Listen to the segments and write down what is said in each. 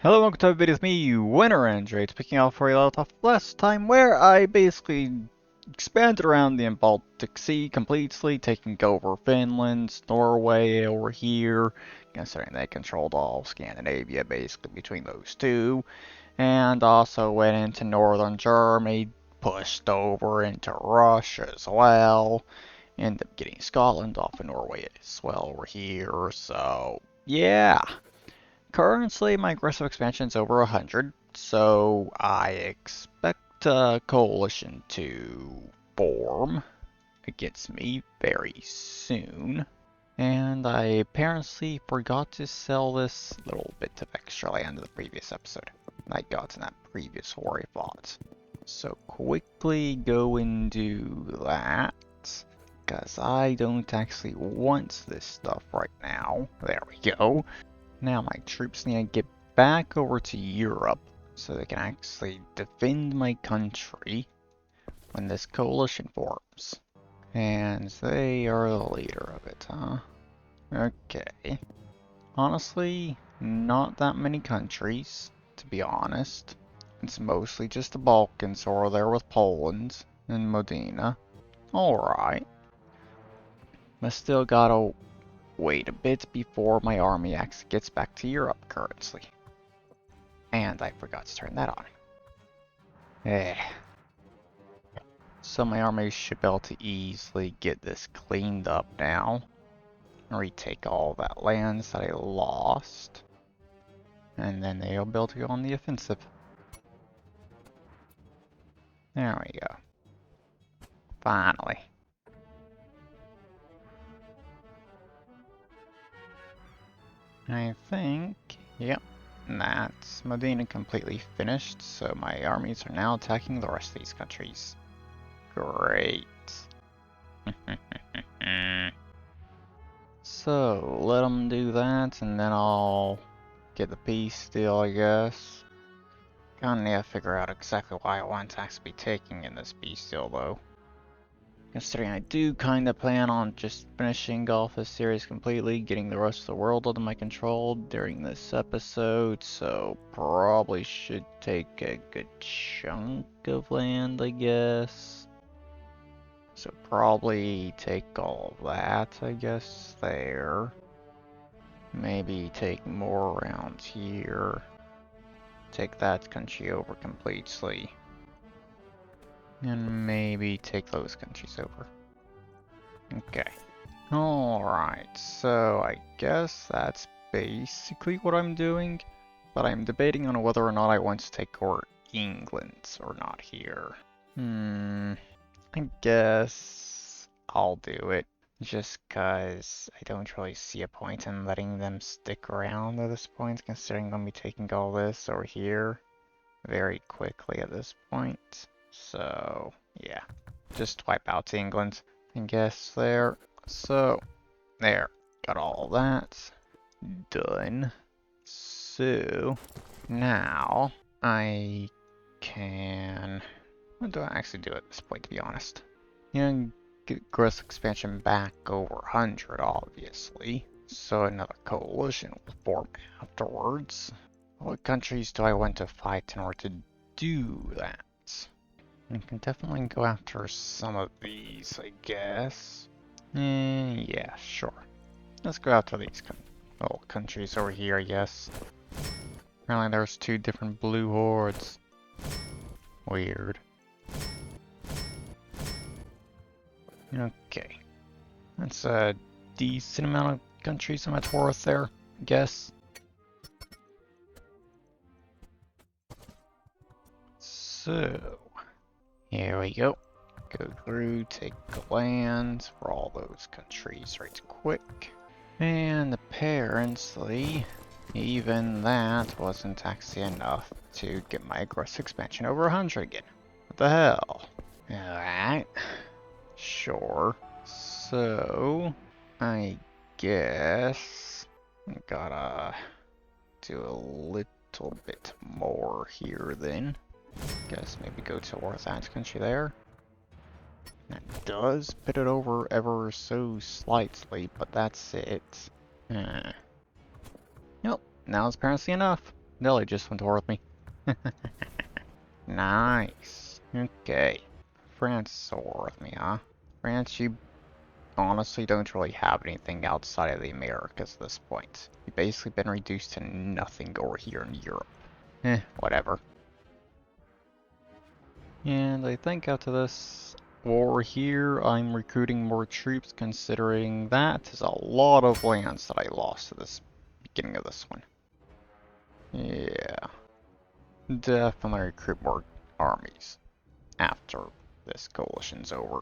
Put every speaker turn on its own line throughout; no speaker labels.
Hello, welcome to a video with me, Winter Android, picking up for a lot of last time where I basically expanded around the Baltic Sea completely, taking over Finland, Norway over here, considering they controlled all of Scandinavia basically between those two, and also went into northern Germany, pushed over into Russia as well, ended up getting Scotland off of Norway as well over here, so yeah. Currently, my aggressive expansion is over 100, so I expect a coalition to form against me very soon. And I apparently forgot to sell this little bit of extra land in the previous episode I got in that previous war I fought. So quickly go and do that, because I don't actually want this stuff right now. There we go. Now my troops need to get back over to Europe so they can actually defend my country when this coalition forms. And they are the leader of it, huh? Okay. Honestly, not that many countries, to be honest. It's mostly just the Balkans over there with Poland and Modena. Alright. But still gotta wait a bit before my army actually gets back to Europe currently. And I forgot to turn that on. Eh. So my army should be able to easily get this cleaned up now. Retake all that lands that I lost. And then they'll be able to go on the offensive. There we go. Finally. I think, yep, that's Modena completely finished, so my armies are now attacking the rest of these countries. Great. So, let them do that, and then I'll get the peace deal, I guess. Kinda need to figure out exactly why I want to actually be taking in this peace deal, though. Considering I do kinda plan on just finishing off this series completely, getting the rest of the world under my control during this episode, so probably should take a good chunk of land, I guess. So probably take all of that, I guess, there. Maybe take more around here. Take that country over completely. And maybe take those countries over. Okay. Alright, so I guess that's basically what I'm doing. But I'm debating on whether or not I want to take over England or not here. I guess I'll do it. Just cause I don't really see a point in letting them stick around at this point, considering I'm gonna be taking all this over here very quickly at this point. So, yeah. Just wipe out England, I guess, there. So, there. Got all that done. So, now I can... What do I actually do at this point, to be honest? You know, get gross expansion back over 100, obviously. So another coalition will form afterwards. What countries do I want to fight in order to do that? I can definitely go after some of these, I guess. Yeah, sure. Let's go after these little countries over here, I guess. Apparently there's two different blue hordes. Weird. Okay. That's a decent amount of countries I'm at war with there, I guess. So, here we go. Go through, take land for all those countries right quick. And apparently, even that wasn't actually enough to get my aggressive expansion over 100 again. What the hell? Alright. Sure. So, I guess I gotta do a little bit more here then. Guess maybe go towards that country there. That does put it over ever so slightly, but that's it. Nope, now it's apparently enough. Nelly just went toward me. Nice. Okay. France is so with me, huh? France, you honestly don't really have anything outside of the Americas at this point. You've basically been reduced to nothing over here in Europe. Whatever. And I think after this war here, I'm recruiting more troops, considering that is a lot of lands that I lost at this beginning of this one. Yeah. Definitely recruit more armies after this coalition's over.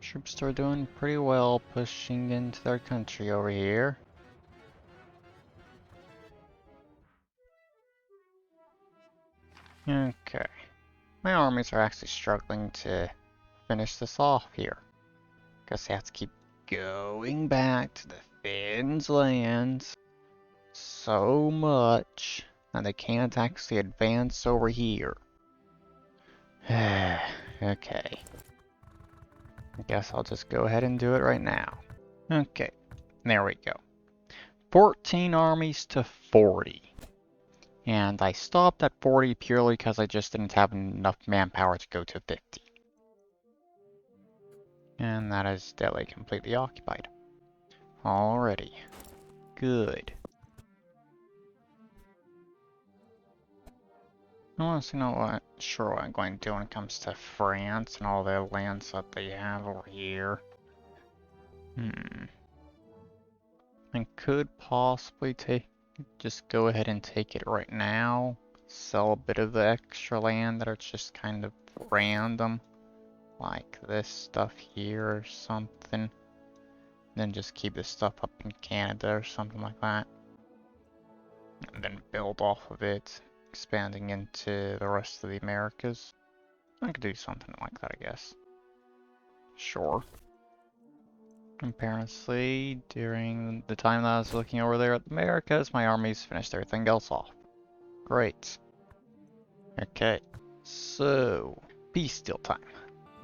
Troops are doing pretty well pushing into their country over here. Okay. My armies are actually struggling to finish this off here. Guess they have to keep going back to the Finns' lands so much that they can't actually advance over here. Okay. I guess I'll just go ahead and do it right now. Okay, there we go. 14 armies to 40. And I stopped at 40 purely because I just didn't have enough manpower to go to 50. And that is Delhi completely occupied. Alrighty. Good. I'm honestly not sure what I'm going to do when it comes to France and all the lands that they have over here. I could possibly just go ahead and take it right now. Sell a bit of the extra land that are just kind of random. Like this stuff here or something. Then just keep this stuff up in Canada or something like that. And then build off of it, expanding into the rest of the Americas. I could do something like that, I guess. Sure. Apparently, during the time that I was looking over there at the Americas, my armies finished everything else off. Great. Okay, so, peace deal time.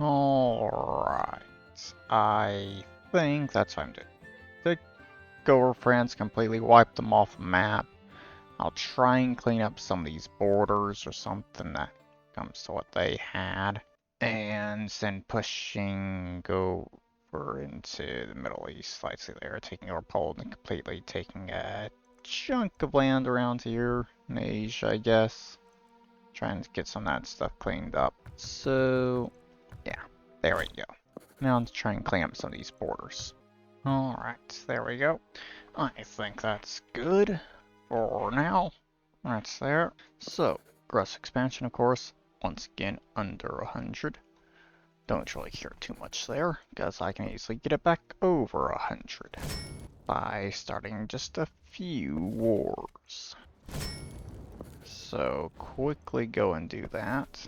Alright, I think that's what I'm doing. Take over France, completely wipe them off the map. I'll try and clean up some of these borders or something that comes to what they had. And then pushing over into the Middle East, like see there, taking over Poland and completely taking a chunk of land around here in Asia, I guess. Trying to get some of that stuff cleaned up. So, yeah, there we go. Now let's try and clean up some of these borders. Alright, there we go. I think that's good for now. That's there. So, gross expansion, of course, once again under 100. Don't really care too much there, because I can easily get it back over 100 by starting just a few wars. So quickly go and do that.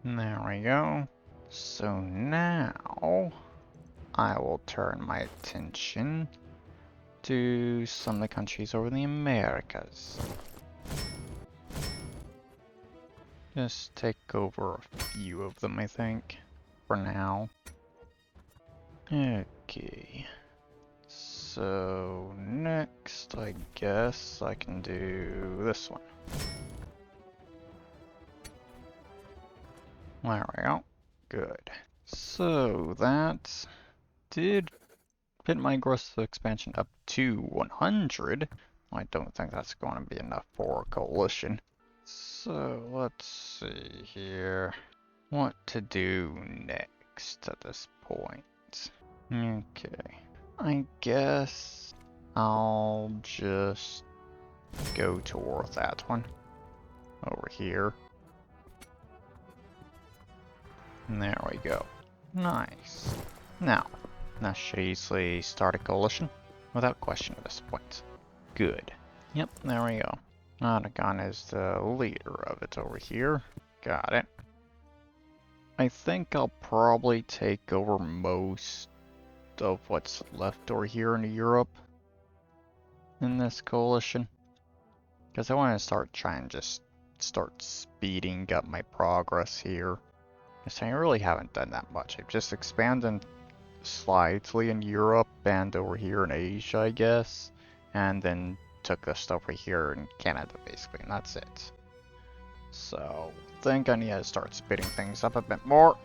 There we go. So now I will turn my attention to some of the countries over in the Americas. Just take over a few of them, I think, for now. Okay. So next, I guess I can do this one. There we go. Good. So that did put my gross expansion up to 100. I don't think that's going to be enough for a coalition. So let's see here. What to do next at this point. Okay. I guess I'll just go toward that one over here. And there we go. Nice. Now should easily start a coalition without question at this point. Good. Yep, there we go. Aragon is the leader of it over here. Got it. I think I'll probably take over most of what's left over here in Europe in this coalition. Because I want to start trying to just start speeding up my progress here. Because I really haven't done that much. I've just expanded slightly in Europe and over here in Asia, I guess. And then took this over here in Canada, basically, and that's it. So, I think I need to start speeding things up a bit more.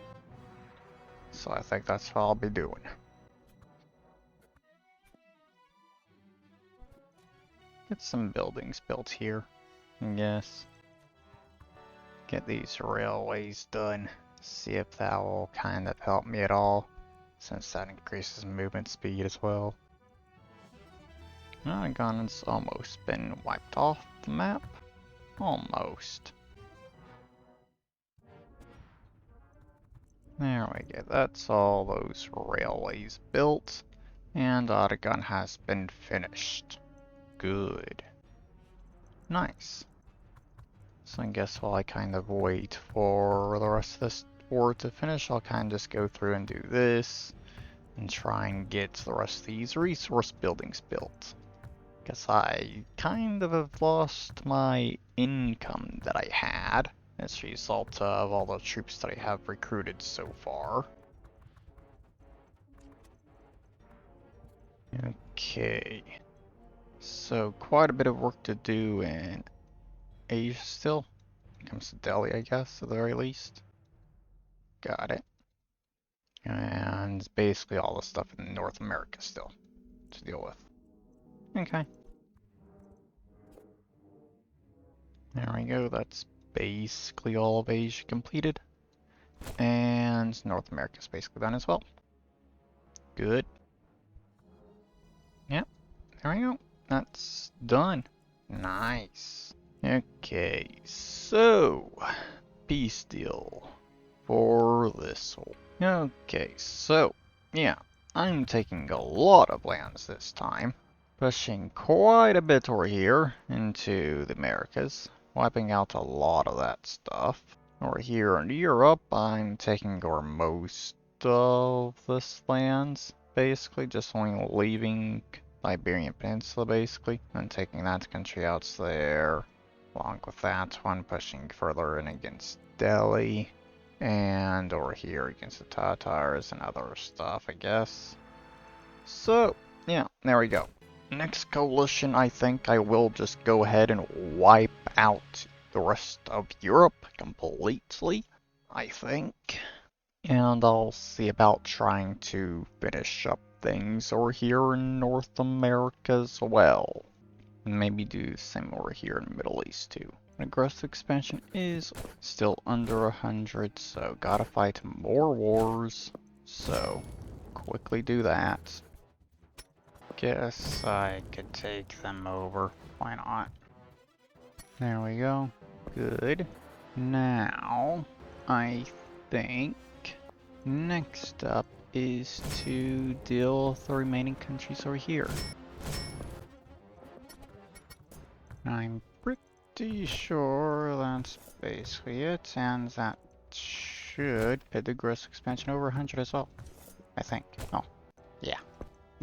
So I think that's what I'll be doing. Get some buildings built here, I guess. Get these railways done. See if that will kind of help me at all, since that increases movement speed as well. Aragon's almost been wiped off the map. Almost. There we go, that's all those railways built, and Aragon has been finished. Good. Nice. So I guess while I kind of wait for the rest of this war to finish, I'll kind of just go through and do this, and try and get the rest of these resource buildings built. Guess I kind of have lost my income that I had as a result of all the troops that I have recruited so far. Okay. So quite a bit of work to do in Asia still. When it comes to Delhi, I guess, at the very least. Got it. And basically all the stuff in North America still to deal with. Okay. There we go, that's basically all of Asia completed. And North America's basically done as well. Good. Yep, there we go. That's done. Nice. Okay, so peace deal for this one. Okay, so yeah, I'm taking a lot of lands this time, pushing quite a bit over here into the Americas, wiping out a lot of that stuff. Over here in Europe, I'm taking over most of this lands, basically just only leaving Iberian Peninsula basically, and taking that country out there. Along with that one, pushing further in against Delhi, and over here against the Tatars and other stuff, I guess. So, yeah, there we go. Next coalition, I think I will just go ahead and wipe out the rest of Europe completely, I think. And I'll see about trying to finish up things over here in North America as well. Maybe do the same over here in the Middle East too. Aggressive expansion is still under 100, so gotta fight more wars. So, quickly do that. Guess I could take them over. Why not? There we go. Good. Now, I think next up is to deal with the remaining countries over here. I'm pretty sure that's basically it, and that should put the gross expansion over 100 as well, I think. Oh, yeah.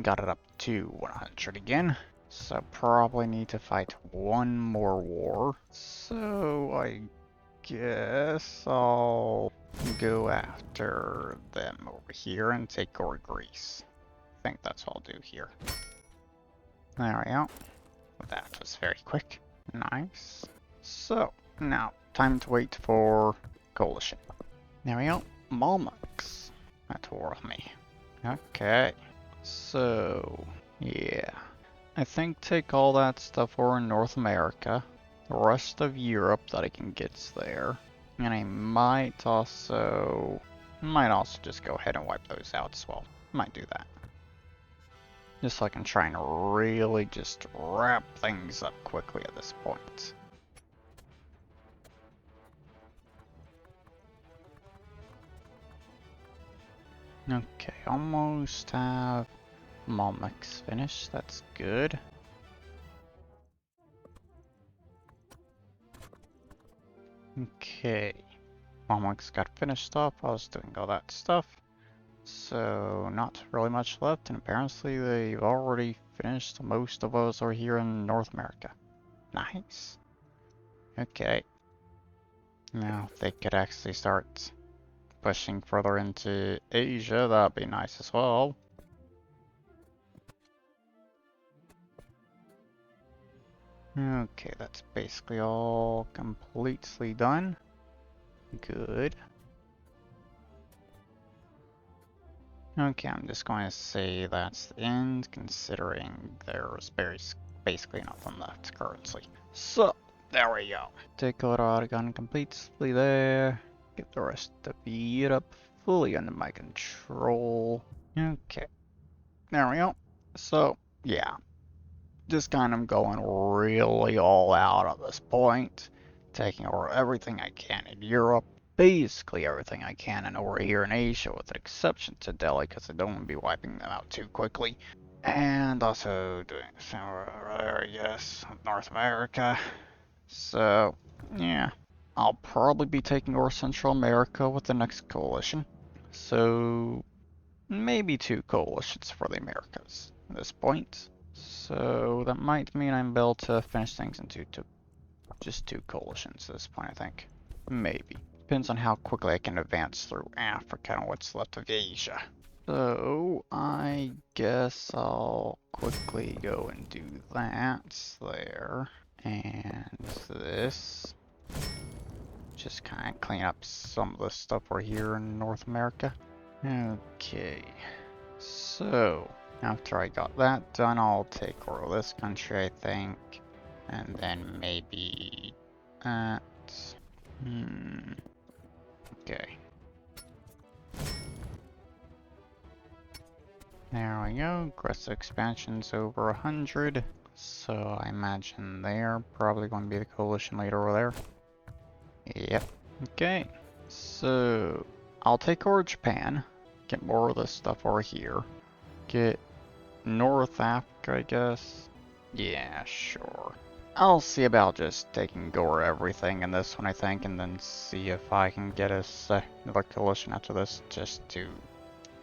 Got it up to 100 again. So probably need to fight one more war. So I guess I'll go after them over here and take over Greece. I think that's what I'll do here. There we go. That was very quick. Nice. So, now, time to wait for coalition. There we go. Malmux at war with me. Okay. So, yeah. I think take all that stuff over in North America. The rest of Europe that I can get's there. And I might also just go ahead and wipe those out as well. Might do that. Just so I can try and really just wrap things up quickly at this point. Okay, almost have Malmix finished, that's good. Okay, Malmix got finished up, I was doing all that stuff. So, not really much left, and apparently they've already finished most of those over here in North America. Nice. Okay. Now they could actually start pushing further into Asia, that'd be nice as well. Okay, that's basically all completely done. Good. Okay, I'm just going to say that's the end, considering there's basically nothing left currently. So, there we go. Take out Aragon completely there. Get the rest of Europe fully under my control. Okay, there we go. So, yeah, just kind of going really all out at this point. Taking over everything I can in Europe. Basically everything I can and over here in Asia, with an exception to Delhi, because I don't want to be wiping them out too quickly. And also doing somewhere there, yes, North America. So, yeah. I'll probably be taking over Central America with the next coalition. So, maybe 2 coalitions for the Americas at this point. So, that might mean I'm able to finish things into just 2 coalitions at this point, I think. Maybe. Depends on how quickly I can advance through Africa and what's left of Asia. So, I guess I'll quickly go and do that there. And this. Just kind of clean up some of the stuff we're here in North America. Okay. So, after I got that done, I'll take over this country, I think. And then maybe that. Okay. There we go. Aggressive expansion's over 100. So I imagine they're probably going to be the coalition leader over there. Yep. Okay. So I'll take over Japan. Get more of this stuff over here. Get North Africa, I guess. Yeah, sure. I'll see about just taking over everything in this one, I think, and then see if I can get us another coalition after this, just to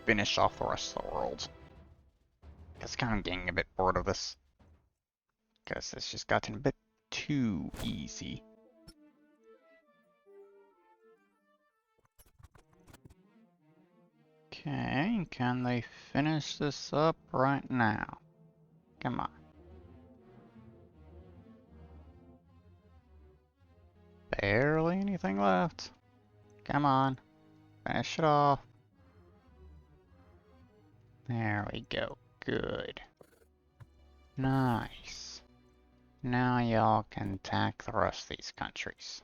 finish off the rest of the world. It's kind of getting a bit bored of this, because it's just gotten a bit too easy. Okay, can they finish this up right now? Come on. Barely anything left. Come on. Finish it off. There we go. Good. Nice. Now y'all can attack the rest of these countries.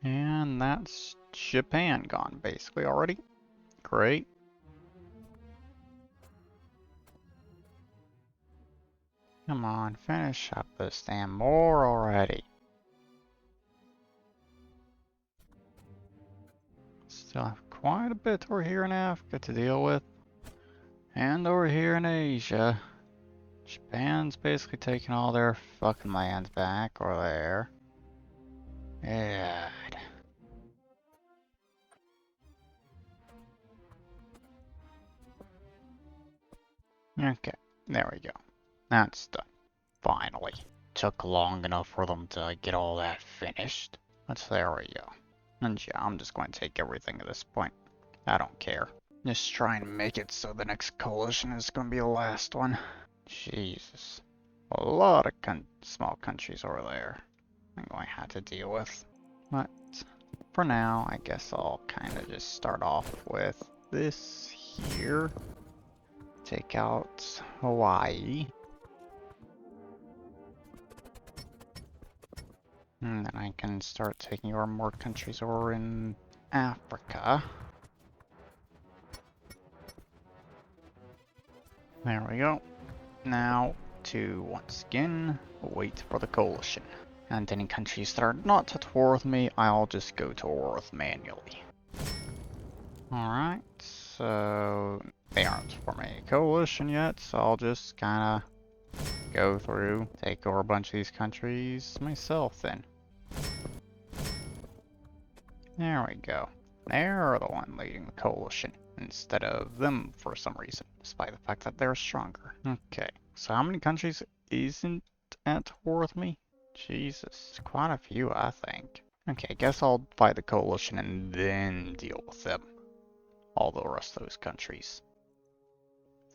And that's Japan gone basically already. Great. Come on, finish up this damn war already. Still have quite a bit over here in Africa to deal with. And over here in Asia. Japan's basically taking all their fucking lands back over there. God. Okay, there we go. That's done. Finally. Took long enough for them to get all that finished. But there we go. And yeah, I'm just going to take everything at this point. I don't care. Just try and make it so the next coalition is going to be the last one. Jesus. A lot of small countries over there I'm going to have to deal with. But for now, I guess I'll kind of just start off with this here. Take out Hawaii. And then I can start taking over more countries over in Africa. There we go. Now to once again wait for the coalition. And any countries that are not at war with me, I'll just go to war with manually. Alright, so they aren't forming a coalition yet, so I'll just kinda go through, take over a bunch of these countries myself then. There we go. They're the one leading the coalition, instead of them for some reason, despite the fact that they're stronger. Okay, so how many countries isn't at war with me? Jesus, quite a few, I think. Okay, I guess I'll fight the coalition and then deal with them. All the rest of those countries.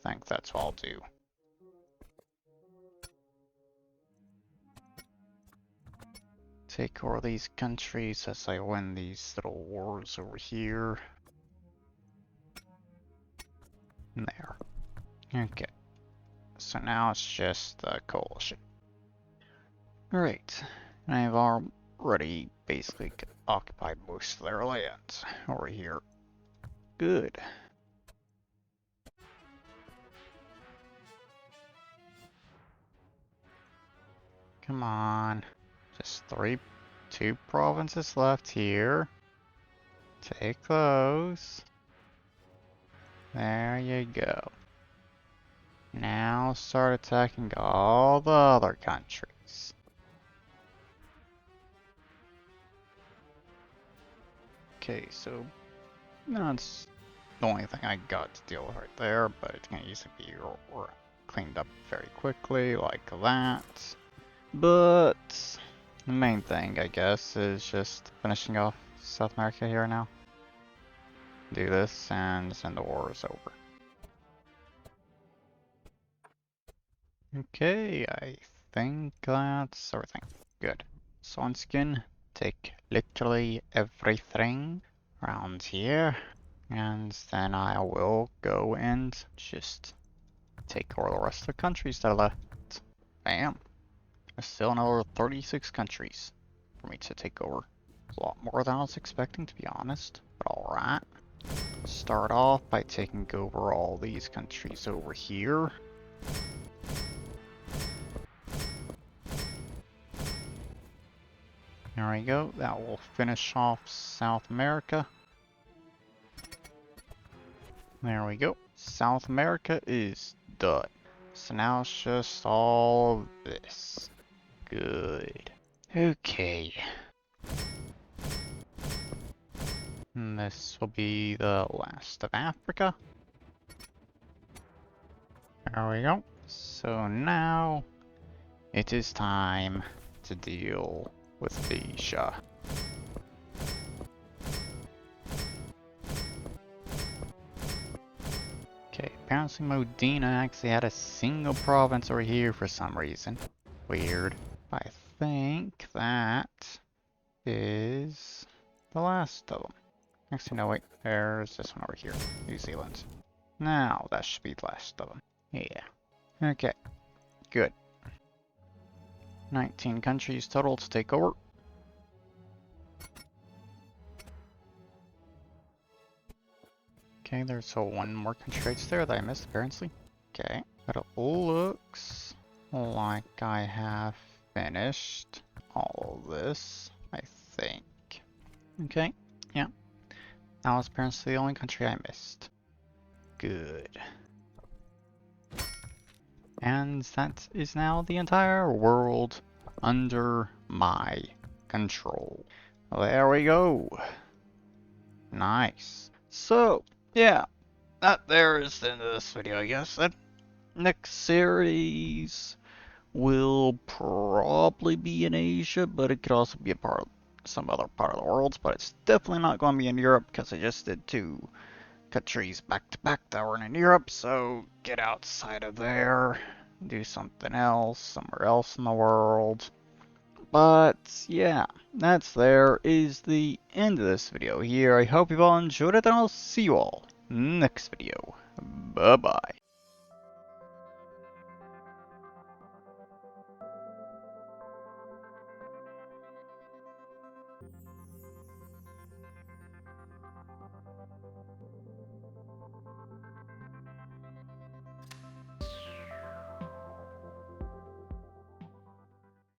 I think that's what I'll do. Take over these countries as I win these little wars over here. And there. Okay. So now it's just the coalition. Alright. I've already basically occupied most of their lands over here. Good. Come on. Just two provinces left here. Take those. There you go. Now start attacking all the other countries. Okay, so that's the only thing I got to deal with right there, but it's gonna easily be cleaned up very quickly, like that. But the main thing, I guess, is just finishing off South America here now. Do this, and then the war is over. Okay, I think that's everything. Good. So once again, take literally everything around here, and then I will go and just take over the rest of the countries that are left. Bam! There's still another 36 countries for me to take over. A lot more than I was expecting, to be honest, but alright. Start off by taking over all these countries over here. There we go, that will finish off South America. There we go, South America is done. So now it's just all of this. Good. Okay. And this will be the last of Africa. There we go. So now it is time to deal with Asia. Okay, apparently Modena actually had a single province over here for some reason. Weird. I think that is the last of them. Actually, no, wait. There's this one over here. New Zealand. Now, that should be the last of them. Yeah. Okay. Good. 19 countries total to take over. Okay, there's one more country right there that I missed, apparently. Okay. But it looks like I have finished all of this, I think. Okay. Yeah. That was apparently the only country I missed. Good. And that is now the entire world under my control. There we go. Nice. So, yeah. That there is the end of this video, I guess. That next series will probably be in Asia, but it could also be a part of some other part of the world. But it's definitely not going to be in Europe because I just did 2 countries back to back that were in Europe, so get outside of there, do something else, somewhere else in the world. But yeah, that's is the end of this video here. I hope you've all enjoyed it, and I'll see you all next video. Bye bye.